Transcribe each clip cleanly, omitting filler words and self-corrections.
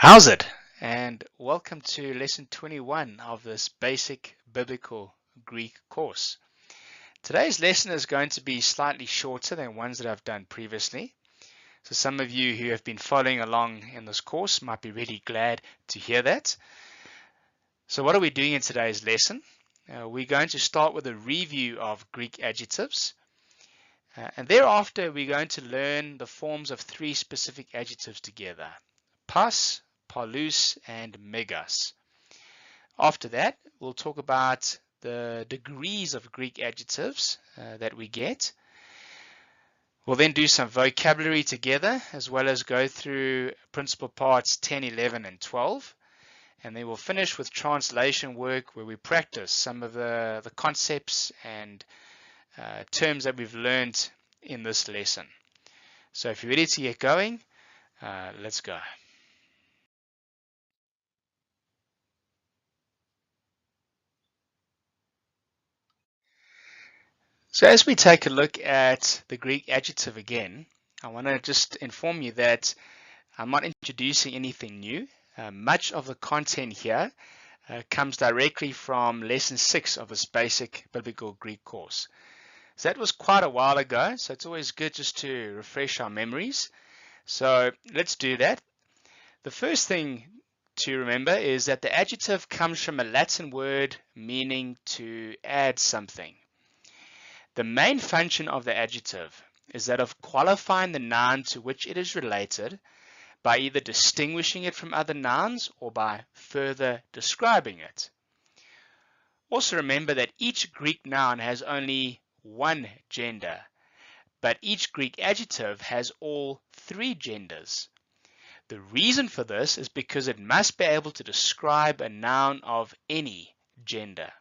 How's it? And welcome to lesson 21 of this basic biblical Greek course. Today's lesson is going to be slightly shorter than ones that I've done previously. So some of you who have been following along in this course might be really glad to hear that. So what are we doing in today's lesson? We're going to start with a review of Greek adjectives. And thereafter, we're going to learn the forms of three specific adjectives together: pas, polύs, and μέγας. After that, we'll talk about the degrees of Greek adjectives that we get. We'll then do some vocabulary together, as well as go through principal parts 10, 11, and 12. And then we'll finish with translation work where we practice some of the concepts and terms that we've learned in this lesson. So if you're ready to get going, let's go. So as we take a look at the Greek adjective again, I want to just inform you that I'm not introducing anything new. Much of the content here comes directly from lesson 6 of this basic biblical Greek course. So that was quite a while ago, so it's always good just to refresh our memories. So let's do that. The first thing to remember is that the adjective comes from a Latin word meaning to add something. The main function of the adjective is that of qualifying the noun to which it is related by either distinguishing it from other nouns or by further describing it. Also remember that each Greek noun has only one gender, but each Greek adjective has all three genders. The reason for this is because it must be able to describe a noun of any gender.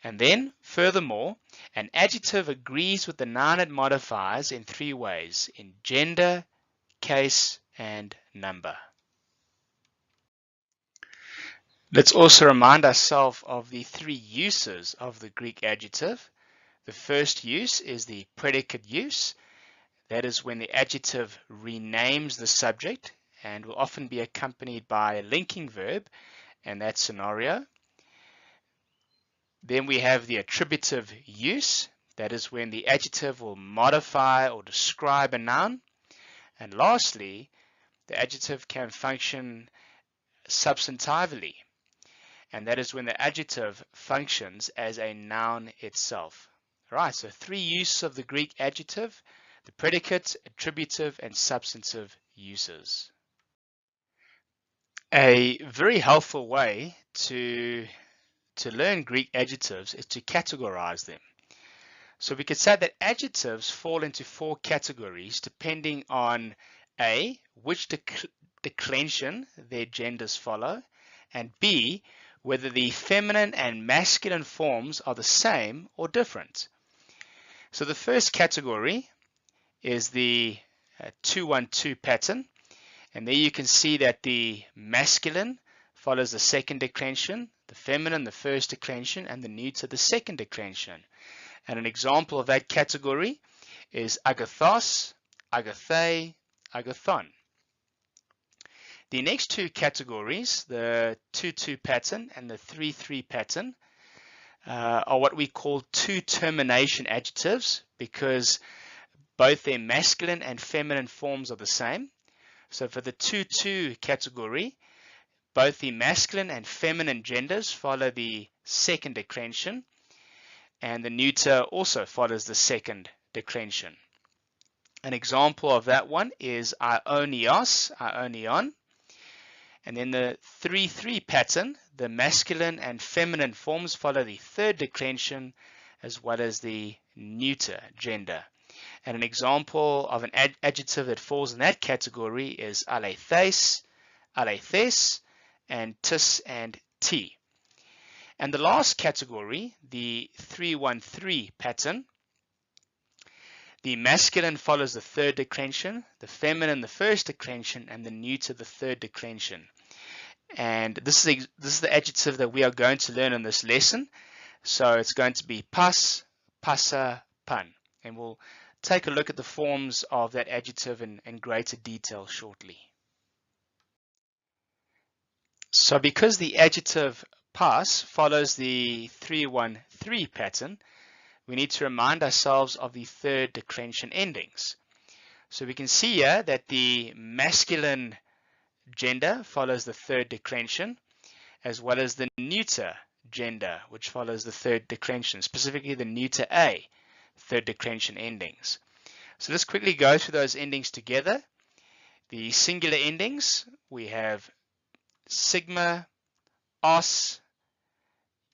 And then, furthermore, an adjective agrees with the noun it modifies in three ways: in gender, case, and number. Let's also remind ourselves of the three uses of the Greek adjective. The first use is the predicate use. That is when the adjective renames the subject and will often be accompanied by a linking verb in that scenario. Then we have the attributive use. That is when the adjective will modify or describe a noun. And lastly, the adjective can function substantively. And that is when the adjective functions as a noun itself. All right, so three uses of the Greek adjective: the predicate, attributive, and substantive uses. A very helpful way to learn Greek adjectives is to categorize them. So we could say that adjectives fall into four categories depending on A, which declension their genders follow, and B, whether the feminine and masculine forms are the same or different. So the first category is the 2-1-2 pattern, and there you can see that the masculine follows the second declension, the feminine the first declension, and the neuter the second declension. And an example of that category is agathos, agathē, agathon. The next two categories, the 2-2 pattern and the 3-3 pattern, are what we call two termination adjectives because both their masculine and feminine forms are the same. So for the 2-2 category, both the masculine and feminine genders follow the second declension, and the neuter also follows the second declension. An example of that one is aionios, aionion. And then the 3-3 pattern, the masculine and feminine forms follow the third declension as well as the neuter gender. And an example of an adjective that falls in that category is aletheis, alethes, and tis and t. And the last category, the 3-1-3 pattern, the masculine follows the third declension, the feminine the first declension, and the neuter the third declension. And this is the adjective that we are going to learn in this lesson. So it's going to be pas, passa, pan. And we'll take a look at the forms of that adjective in greater detail shortly. So because the adjective pas follows the 3-1-3 pattern, we need to remind ourselves of the third declension endings. So we can see here that the masculine gender follows the third declension, as well as the neuter gender, which follows the third declension, specifically the neuter A, third declension endings. So let's quickly go through those endings together. The singular endings, we have sigma, os,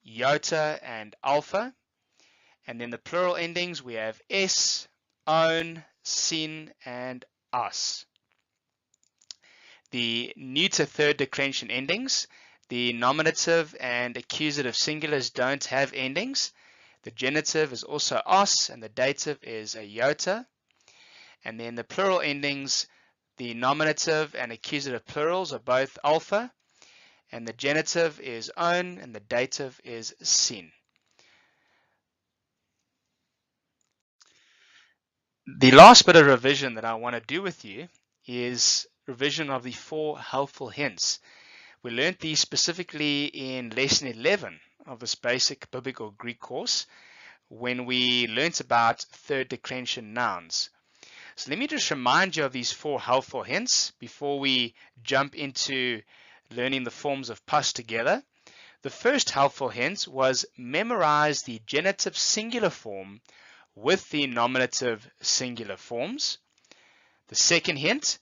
iota, and alpha. And then the plural endings, we have s, own, sin, and us. The neuter third declension endings, the nominative and accusative singulars don't have endings. The genitive is also os, and the dative is a iota. And then the plural endings, the nominative and accusative plurals are both alpha, and the genitive is own, and the dative is sin. The last bit of revision that I want to do with you is revision of the 4 helpful hints. We learned these specifically in lesson 11 of this basic biblical Greek course when we learnt about third declension nouns. So let me just remind you of these 4 helpful hints before we jump into learning the forms of pas together. The first helpful hint was memorize the genitive singular form with the nominative singular forms. The second hint,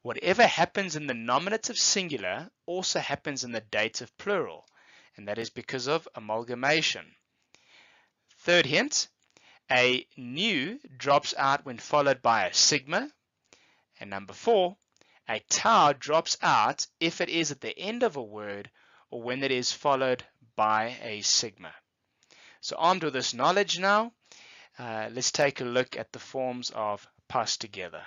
whatever happens in the nominative singular also happens in the dative plural, and that is because of amalgamation. Third hint, a new drops out when followed by a sigma. And number 4, a tau drops out if it is at the end of a word or when it is followed by a sigma. So armed with this knowledge now, let's take a look at the forms of pas together.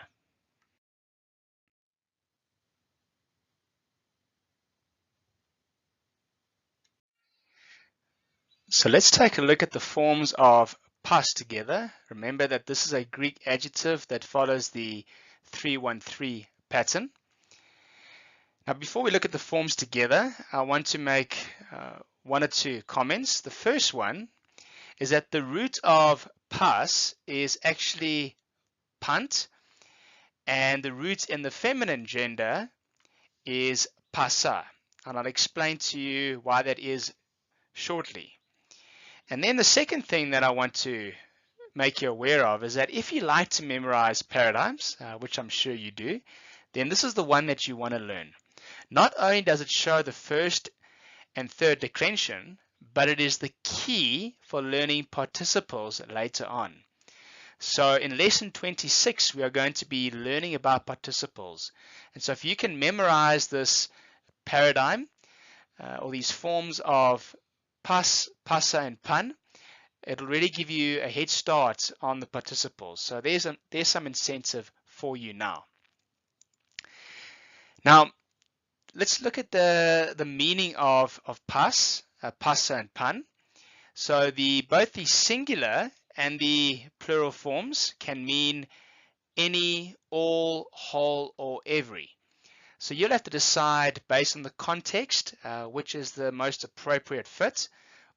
So let's take a look at the forms of pas together. Remember that this is a Greek adjective that follows the 3-1-3 pattern. Now, before we look at the forms together, I want to make 1 or 2 comments. The first one is that the root of pas is actually pant, and the root in the feminine gender is pasa. And I'll explain to you why that is shortly. And then the second thing that I want to make you aware of is that if you like to memorize paradigms, which I'm sure you do, then this is the one that you want to learn. Not only does it show the first and third declension, but it is the key for learning participles later on. So in lesson 26, we are going to be learning about participles. And so if you can memorize this paradigm, or these forms of pas, pasa, and pan, it'll really give you a head start on the participles. So there's some incentive for you now. Now, let's look at the meaning of pas, pasa, and pan. So both the singular and the plural forms can mean any, all, whole, or every. So you'll have to decide based on the context which is the most appropriate fit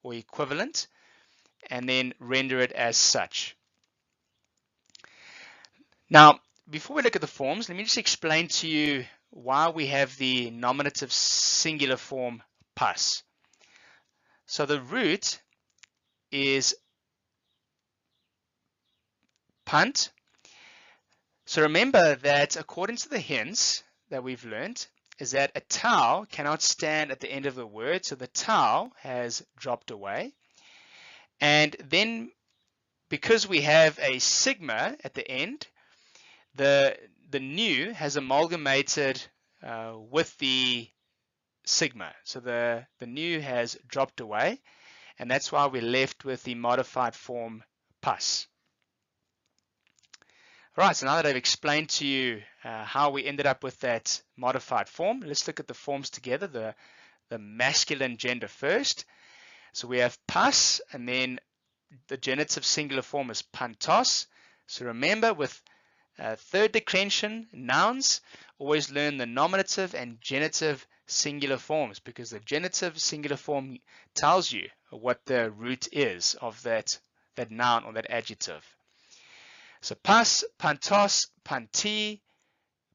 or equivalent, and then render it as such. Now, before we look at the forms, let me just explain to you why we have the nominative singular form pas. So the root is pant. So remember that according to the hints that we've learned, is that a tau cannot stand at the end of the word, so the tau has dropped away. And then because we have a sigma at the end, the nu has amalgamated with the sigma. So the nu has dropped away, and that's why we're left with the modified form pas. Right, so now that I've explained to you how we ended up with that modified form, let's look at the forms together, the masculine gender first. So we have pas, and then the genitive singular form is pantos. So remember, with third declension nouns, always learn the nominative and genitive singular forms, because the genitive singular form tells you what the root is of that noun or that adjective. So pas, pantos, panti,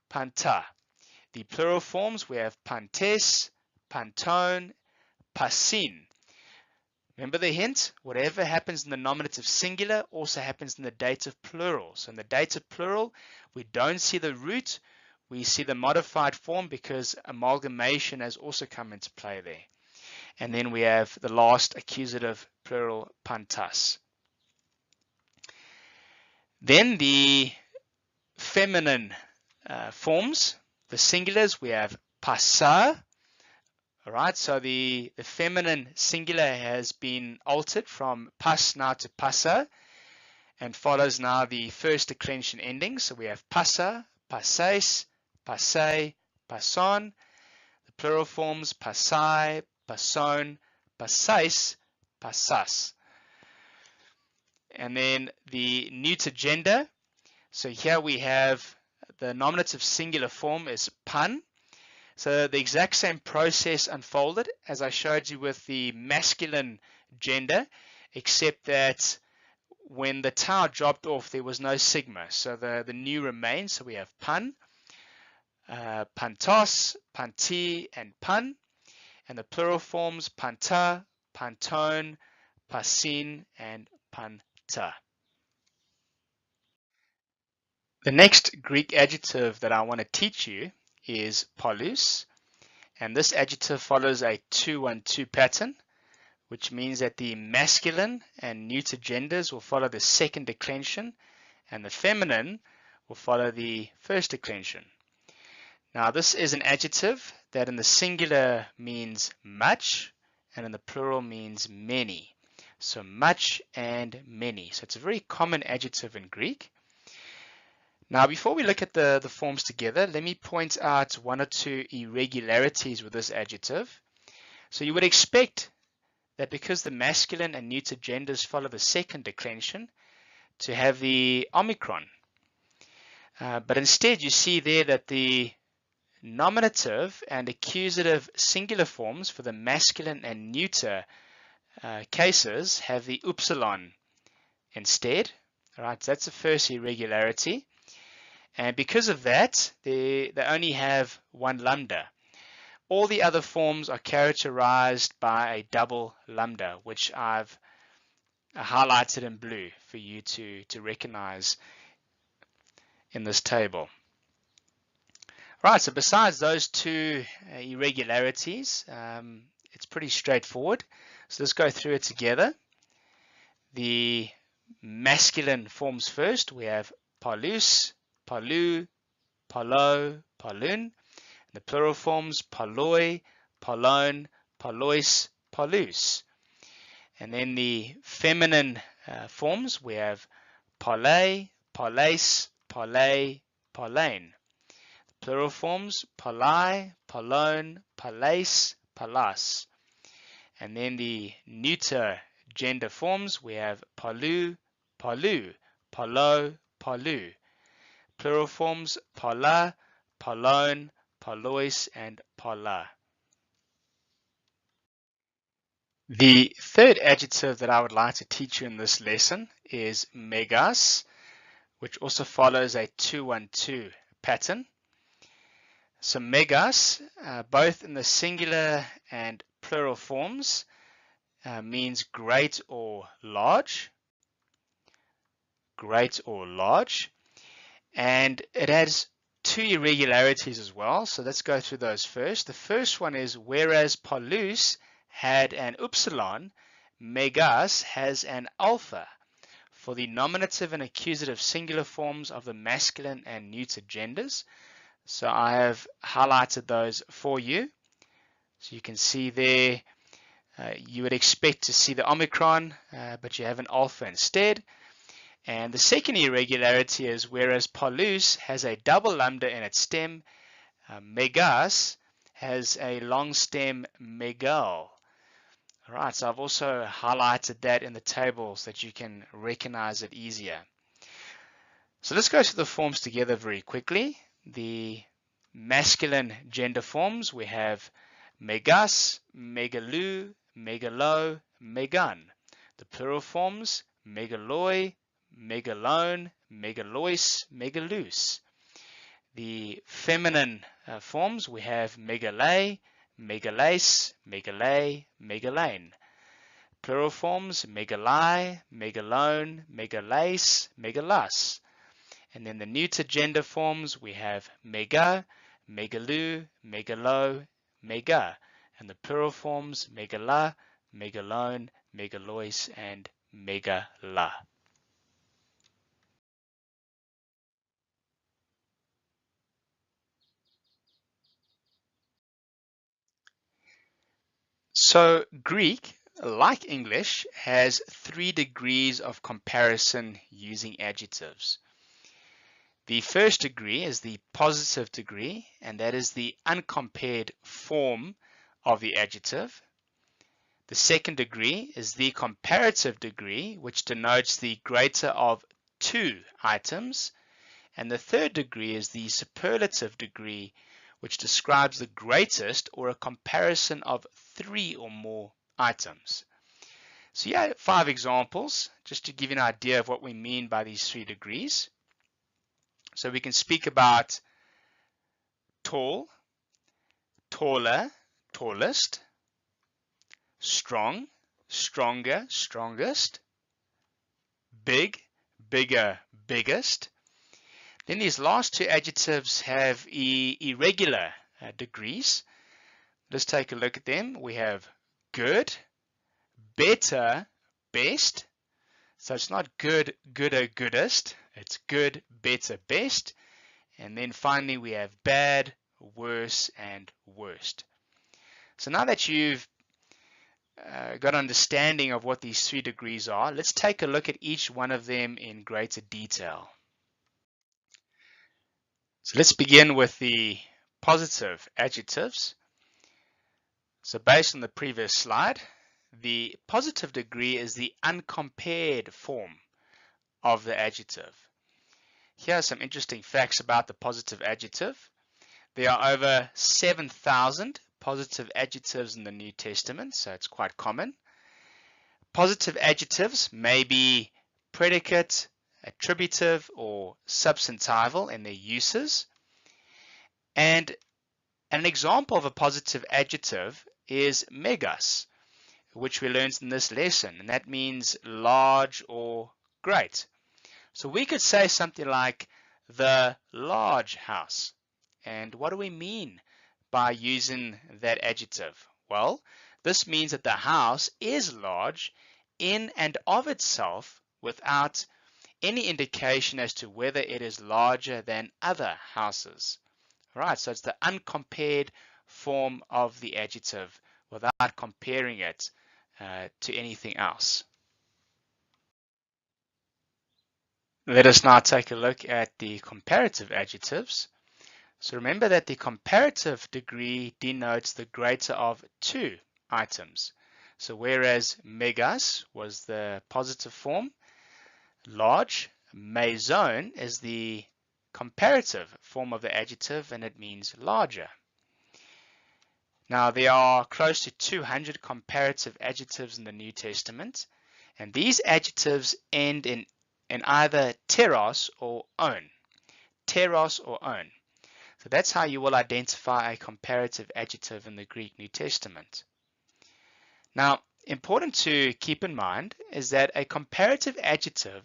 panta. The plural forms, we have pantes, pantone, pasin. Remember the hint? Whatever happens in the nominative singular also happens in the dative plural. So in the dative plural, we don't see the root, we see the modified form because amalgamation has also come into play there. And then we have the last accusative plural, pantas. Then the feminine forms, the singulars, we have pasa. All right, so the feminine singular has been altered from pas now to pasa and follows now the first declension ending. So we have pasa, pasais, pasay, pason. The plural forms pasai, pason, pasais, pasas. And then the neuter gender. So here we have the nominative singular form is pan. So the exact same process unfolded as I showed you with the masculine gender, except that when the tau dropped off, there was no sigma. So the nu remains. So we have pan, pantos, panti, and pan. And the plural forms panta, pantone, pasin, and panta. The next Greek adjective that I want to teach you is polύs, and this adjective follows a 2-1-2 pattern, which means that the masculine and neuter genders will follow the second declension and the feminine will follow the first declension. Now this is an adjective that in the singular means much and in the plural means many. So much and many. So it's a very common adjective in Greek. Now, before we look at the forms together, let me point out one or two irregularities with this adjective. So you would expect that because the masculine and neuter genders follow the second declension to have the omicron. But instead you see there that the nominative and accusative singular forms for the masculine and neuter cases have the upsilon instead. All right, so that's the first irregularity. And because of that, they only have one lambda. All the other forms are characterized by a double lambda, which I've highlighted in blue for you to recognize in this table. Right, so besides those two irregularities, it's pretty straightforward. So let's go through it together. The masculine forms first. We have polύs, polou, polo, poloun. The plural forms poloi, polone, polois, polous. And then the feminine forms, we have polei, polais, polei, polain. The plural forms polai, polone, polais, polas. And then the neuter gender forms, we have polou, polou, polo, polou. Plural forms pola, polone, polois, and pola. The third adjective that I would like to teach you in this lesson is μέγας, which also follows a 2-1-2 pattern. So μέγας, both in the singular and plural forms, means great or large. Great or large. And it has two irregularities as well. So let's go through those first. The first one is whereas polύs had an upsilon, μέγας has an alpha for the nominative and accusative singular forms of the masculine and neuter genders. So I have highlighted those for you. So you can see there, you would expect to see the omicron, but you have an alpha instead. And the second irregularity is whereas polύs has a double lambda in its stem, μέγας has a long stem megal. All right, so I've also highlighted that in the table so that you can recognize it easier. So let's go through the forms together very quickly. The masculine gender forms, we have μέγας, megalou, megalo, megan. The plural forms, megaloi, megalone, megalois, megalous. The feminine forms, we have megalei, megalais, megalei, megalane. Plural forms, megalai, megalone, megalais, megalas. And then the neuter gender forms, we have mega, megalou, megalo, mega. And the plural forms, megala, megalone, megalois, and megala. So Greek, like English, has 3 degrees of comparison using adjectives. The first degree is the positive degree, and that is the uncompared form of the adjective. The second degree is the comparative degree, which denotes the greater of 2 items. And the third degree is the superlative degree, which describes the greatest or a comparison of 3 or more items. So here are 5 examples, just to give you an idea of what we mean by these 3 degrees. So we can speak about tall, taller, tallest, strong, stronger, strongest, big, bigger, biggest. Then these last 2 adjectives have irregular degrees. Let's take a look at them. We have good, better, best. So it's not good, gooder, goodest. It's good, better, best. And then finally we have bad, worse, and worst. So now that you've got understanding of what these 3 degrees are, let's take a look at each one of them in greater detail. So let's begin with the positive adjectives. So based on the previous slide, the positive degree is the uncompared form of the adjective. Here are some interesting facts about the positive adjective. There are over 7,000 positive adjectives in the New Testament, so it's quite common. Positive adjectives may be predicate, attributive, or substantival in their uses. And an example of a positive adjective is μέγας, which we learned in this lesson, and that means large or great. So we could say something like the large house. And what do we mean by using that adjective? Well, this means that the house is large in and of itself without any indication as to whether it is larger than other houses. Right, so it's the uncompared form of the adjective without comparing it to anything else. Let us now take a look at the comparative adjectives. So remember that the comparative degree denotes the greater of 2 items. So whereas μέγας was the positive form, large, meizone is the comparative form of the adjective, and it means larger. Now there are close to 200 comparative adjectives in the New Testament, and these adjectives end in either teros or on. Teros or on. So that's how you will identify a comparative adjective in the Greek New Testament. Now, important to keep in mind is that a comparative adjective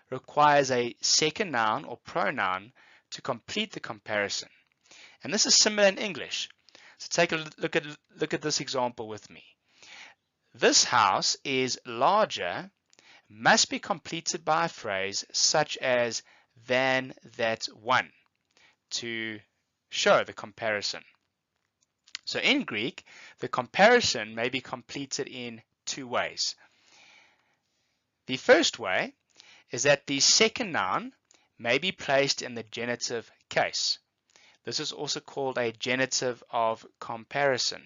requires a second noun or pronoun to complete the comparison. And this is similar in English. So take a look at this example with me. This house is larger must be completed by a phrase such as than that one to show the comparison. So in Greek, the comparison may be completed in 2 ways. The first way is that the second noun may be placed in the genitive case. This is also called a genitive of comparison.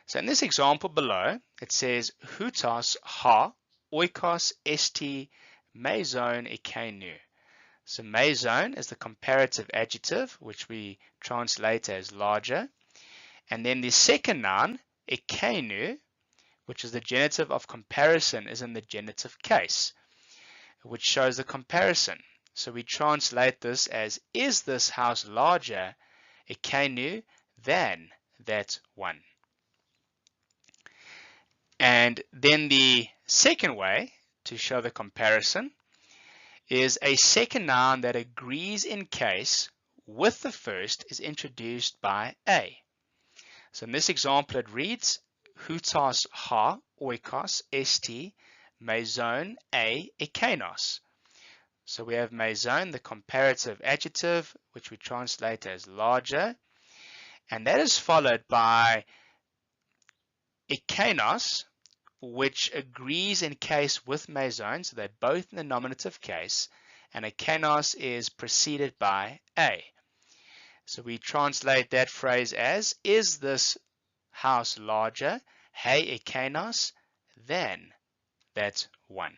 So in this example below, it says houtos ha oikos esti meizone ekenu. So meizon is the comparative adjective, which we translate as larger. And then the second noun, ekenu, which is the genitive of comparison, is in the genitive case, which shows the comparison. So we translate this as, is this house larger, ekenu, than that one? And then the second way to show the comparison is a second noun that agrees in case with the first is introduced by a. So in this example it reads, hutos ha oikos esti meizon a ekenos. So we have meizon, the comparative adjective, which we translate as larger, and that is followed by ekenos, which agrees in case with meizon, so they're both in the nominative case, and ekenos is preceded by a. So we translate that phrase as, is this house larger, he ekenos, than that one?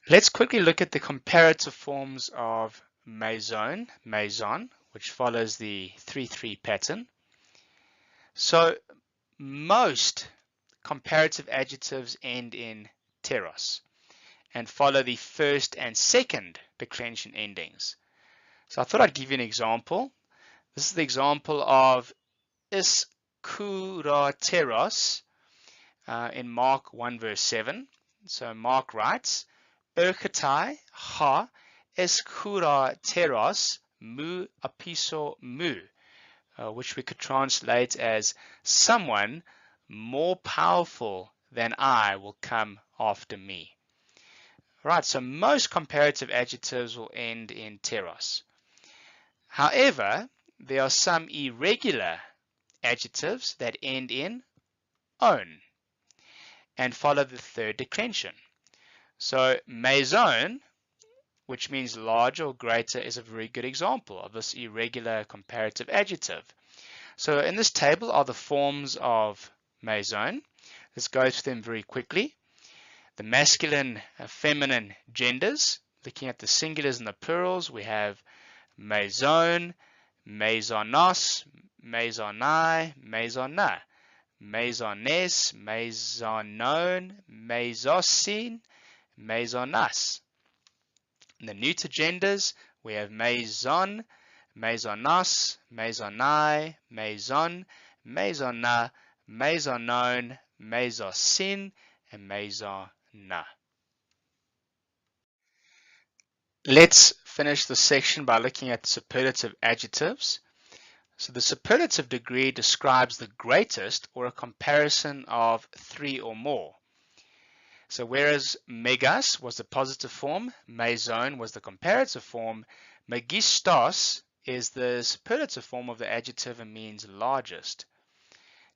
Let's quickly look at the comparative forms of meizon, which follows the 3-3 pattern. So most comparative adjectives end in teros and follow the first and second declension endings. So I thought I'd give you an example. This is the example of is kurateros in Mark 1 verse 7. So Mark writes, Erkatai ha es kurateros mu apiso mu, which we could translate as, someone more powerful than I will come after me. Right, so most comparative adjectives will end in teros. However, there are some irregular adjectives that end in on and follow the third declension. So meizon, which means larger or greater, is a very good example of this irregular comparative adjective. So in this table are the forms of meizon. Let's go through them very quickly. The masculine, feminine genders. Looking at the singulars and the plurals, we have meizon, meizonos, meizonai, meizona, meizones, meizonon, meizosin, meizonas. In the neuter genders, we have meizon, meizonos, meizonai, meizon, meizona, meizonon, meizosin, and meizona. Let's finish this section by looking at superlative adjectives. So the superlative degree describes the greatest or a comparison of 3 or more. So whereas megas was the positive form, meizon was the comparative form, megistos is the superlative form of the adjective and means largest.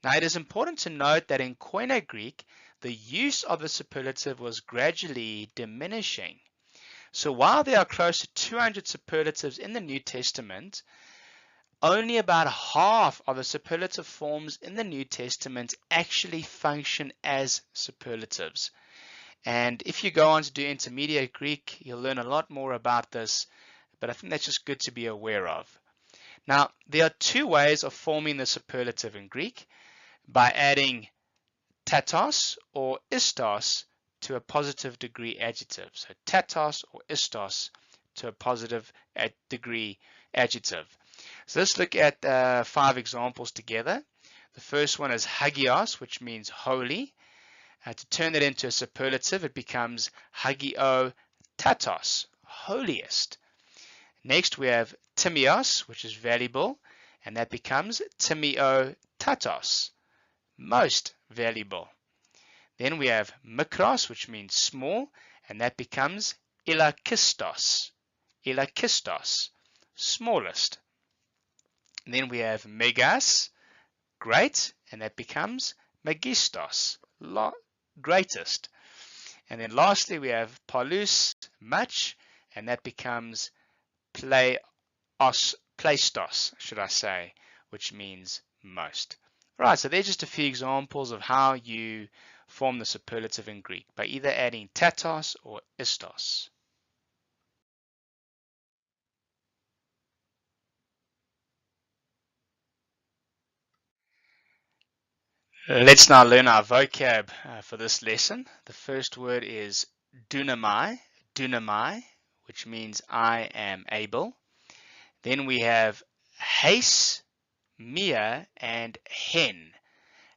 Now it is important to note that in Koine Greek, the use of the superlative was gradually diminishing. So while there are close to 200 superlatives in the New Testament, only about half of the superlative forms in the New Testament actually function as superlatives. And if you go on to do intermediate Greek, you'll learn a lot more about this, but I think that's just good to be aware of. Now, there are two ways of forming the superlative in Greek, by adding tatos or istos to a positive degree adjective. So tatos or istos to a positive degree adjective. So let's look at 5 examples together. The first one is hagios, which means holy. To turn that into a superlative, it becomes hagio tatos, holiest. Next we have timios, which is valuable, and that becomes timio tatos, most valuable. Then we have mikros, which means small, and that becomes elakistos, smallest. And then we have megas, great, and that becomes megistos, greatest. And then lastly we have polύs, much, and that becomes pleistos, should I say, which means most. Right, so there's just a few examples of how you form the superlative in Greek by either adding tatos or istos. Let's now learn our vocab for this lesson. The first word is dunamai, which means I am able. Then we have heis, mia, and hen.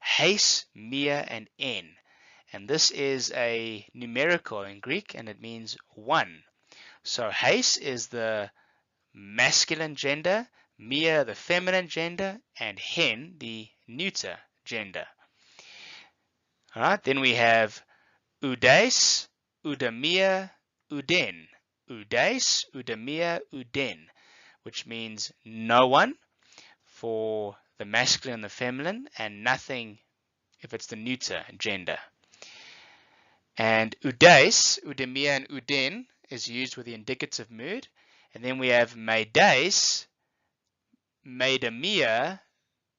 Heis, mia, and en. And this is a numerical in Greek, and it means one. So heis is the masculine gender, mia the feminine gender, and hen the neuter gender. All right, then we have udais, udamia, uden. Udais, udamia, uden, which means no one for the masculine and the feminine, and nothing if it's the neuter gender. And udais, udamia, and uden is used with the indicative mood. And then we have meidais, meidamia,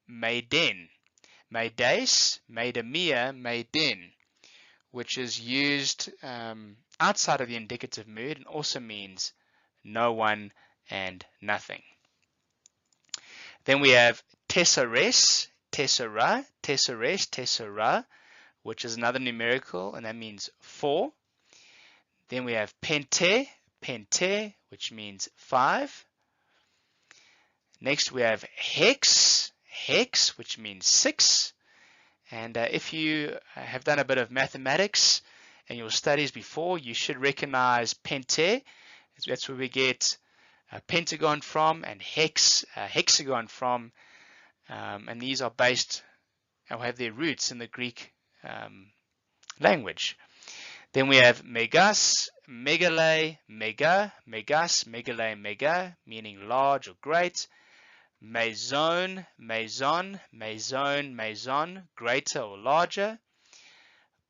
meiden. Meidais, meidamia, meiden, which is used outside of the indicative mood and also means no one and nothing. Then we have tesares, tesara, tesares, tesara, which is another numerical, and that means 4. Then we have pente, pente, which means 5. Next we have hex, hex, which means 6. And if you have done a bit of mathematics in your studies before, you should recognize pente. That's where we get pentagon from, and hex, hexagon from. And these are based or have their roots in the Greek language. Then we have megas, megale, mega, megas, megale, mega, meaning large or great. Maison, maison, maison, maison, greater or larger.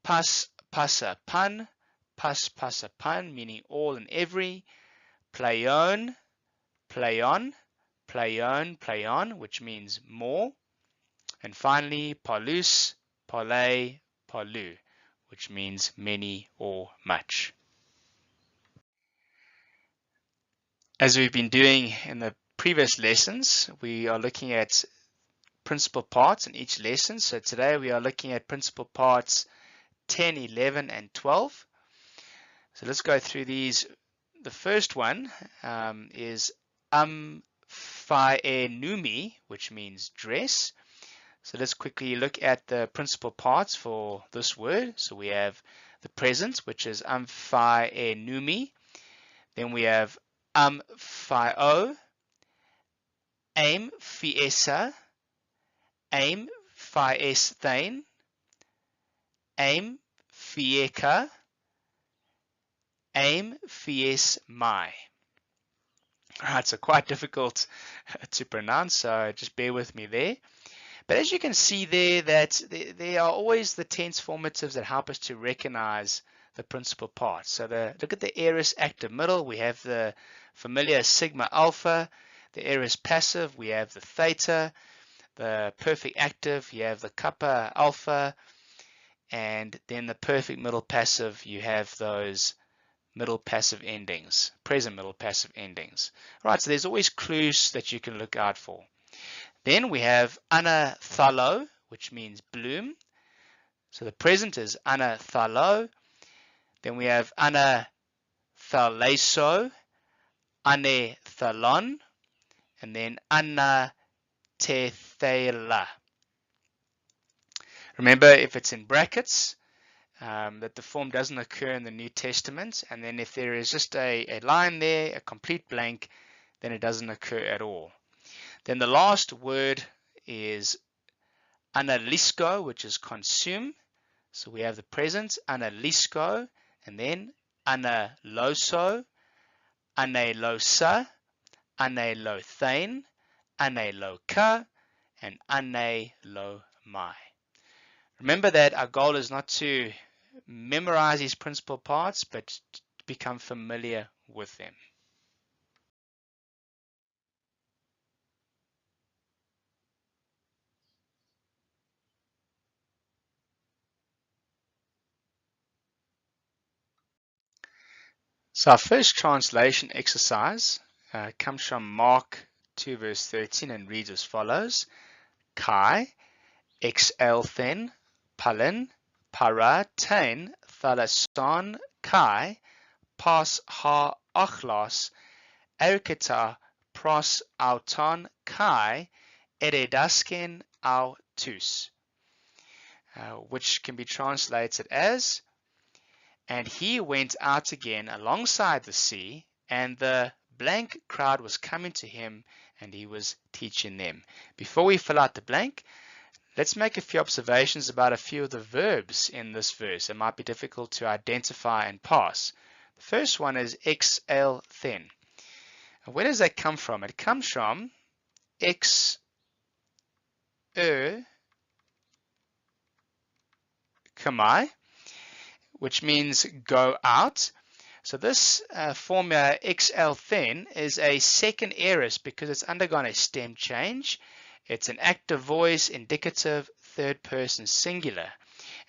Pas, pasa, pan, pas, pasa, pan, meaning all and every. Pleion, pleion, pleion, pleion, which means more. And finally, polus, polei, polu, which means many or much. As we've been doing in the previous lessons, we are looking at principal parts in each lesson. So today we are looking at principal parts 10, 11, and 12. So let's go through these. The first one is phaenumi, which means dress. So let's quickly look at the principal parts for this word. So we have the present, which is phaenumi. Then we have phio, aim fiesa, aim fiesthein, aim fieka, aim fies mai. Alright, so quite difficult to pronounce, so just bear with me there. But as you can see there, that there are always the tense formatives that help us to recognize the principal parts. So look at the aorist active middle. We have the familiar sigma alpha. The aorist passive, we have the theta. The perfect active, you have the kappa alpha. And then the perfect middle passive, you have those middle passive endings, present middle passive endings. All right, so there's always clues that you can look out for. Then we have anathalo, which means bloom. So the present is anathalo. Then we have anathaleso, anethalon, and then anatethela. Remember, if it's in brackets, that the form doesn't occur in the New Testament, and then if there is just a line there, a complete blank, then it doesn't occur at all. Then the last word is analisco, which is consume. So we have the present, analisco, and then analoso, anelosa, anelothein, aneloka, and anelomai. Remember that our goal is not to memorize these principal parts, but to become familiar with them. So our first translation exercise comes from Mark 2 verse 13 and reads as follows. Kai, exelthen, palin, para, tain, thalason, kai, pas ha achlos, erketa, pros auton, kai, eredasken autus, which can be translated as, and he went out again alongside the sea, and the blank crowd was coming to him, and he was teaching them. Before we fill out the blank, let's make a few observations about a few of the verbs in this verse. It might be difficult to identify and pass. The first one is exelthen. Where does that come from? It comes from kamai, which means go out. So this formula exelthen is a second aorist because it's undergone a stem change. It's an active voice, indicative, third person singular.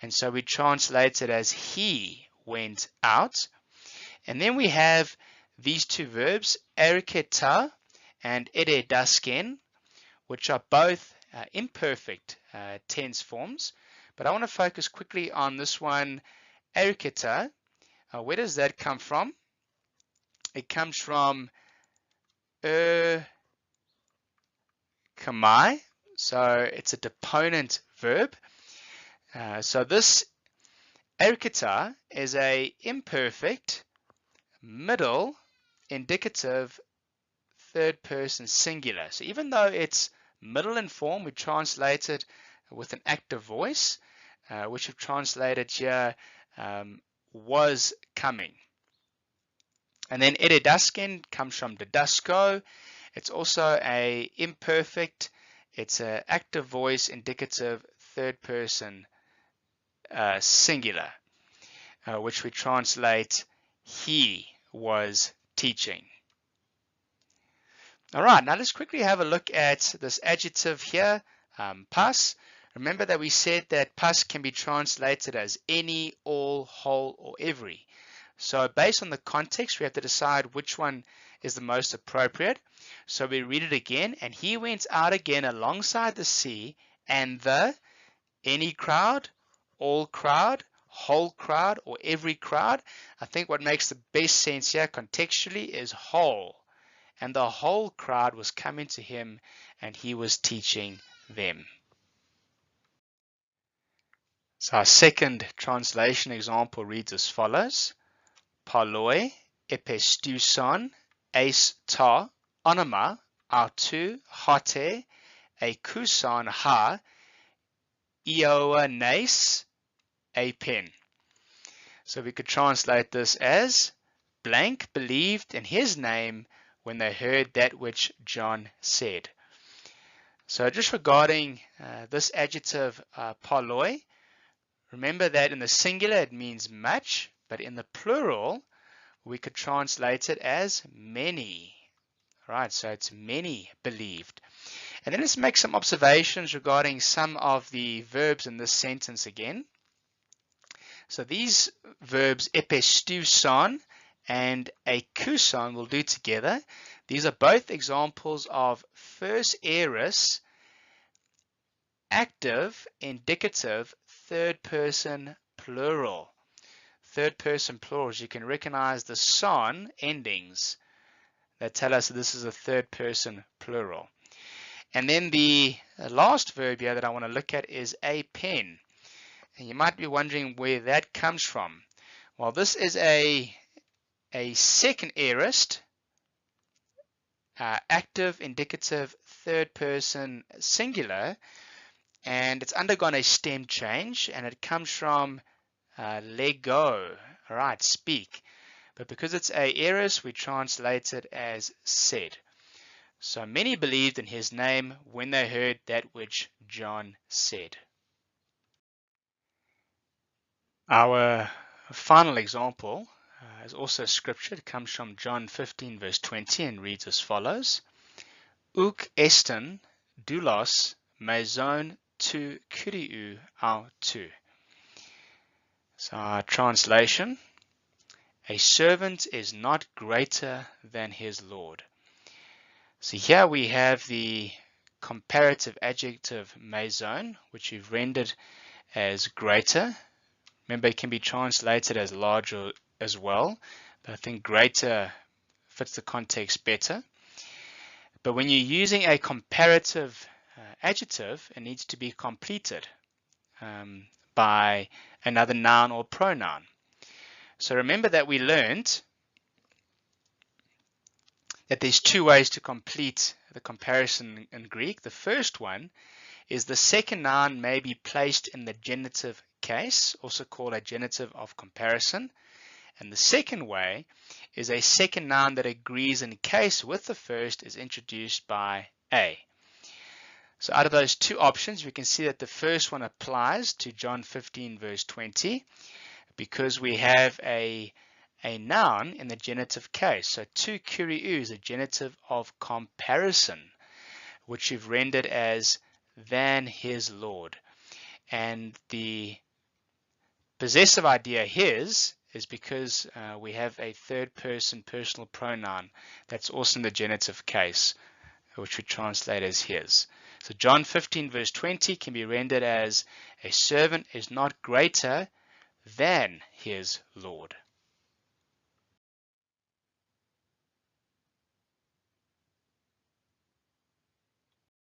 And so we translate it as he went out. And then we have these two verbs, erketa and eredasken, which are both imperfect tense forms. But I want to focus quickly on this one, erketa. Where does that come from? It comes from kamai. So it's a deponent verb. So this erketa is a imperfect, middle, indicative, third person singular. So even though it's middle in form, we translate it with an active voice, which we've translated here was coming. And then eredasken comes from didasko. It's also a imperfect, it's an active voice, indicative, third person singular, which we translate he was teaching. All right, now let's quickly have a look at this adjective here, pas. Remember that we said that pas can be translated as any, all, whole, or every. So based on the context, we have to decide which one is the most appropriate. So we read it again, and he went out again alongside the sea, and the, any crowd, all crowd, whole crowd, or every crowd. I think what makes the best sense here contextually is whole. And the whole crowd was coming to him, and he was teaching them. So our second translation example reads as follows. Paloi epistuson eis ta onoma autu hate ekuson ha ioanes a pen. So we could translate this as blank believed in his name when they heard that which John said. So just regarding this adjective paloi, remember that in the singular it means much, but in the plural we could translate it as many. Right, so it's many believed. And then let's make some observations regarding some of the verbs in this sentence again. So these verbs epistuson and akuson will do together. These are both examples of first aorist, active, indicative, third person plural. Third person plurals, you can recognize the son endings that tell us that this is a third person plural. And then the last verb here that I want to look at is a pen. And you might be wondering where that comes from. Well, this is a second aorist, active, indicative, third person singular, and it's undergone a stem change, and it comes from lego, all right, speak. But because it's a aorist, we translate it as said. So many believed in his name when they heard that which John said. Our final example is also scripture. It comes from John 15 verse 20 and reads as follows. Uk esten doulos meson tu kuriu au tu. So our translation, A servant is not greater than his Lord. So here we have the comparative adjective meson, which we've rendered as greater. Remember, it can be translated as larger as well, but I think greater fits the context better. But when you're using a comparative adjective, it needs to be completed by another noun or pronoun. So remember that we learned that there's two ways to complete the comparison in Greek. The first one is the second noun may be placed in the genitive case, also called a genitive of comparison. And the second way is a second noun that agrees in case with the first is introduced by a. So out of those two options, we can see that the first one applies to John 15 verse 20 because we have a noun in the genitive case. So tu kuriou is a genitive of comparison, which we've rendered as than his Lord. And the possessive idea his is because we have a third person personal pronoun that's also in the genitive case, which we translate as his. So John 15 verse 20 can be rendered as a servant is not greater than his Lord.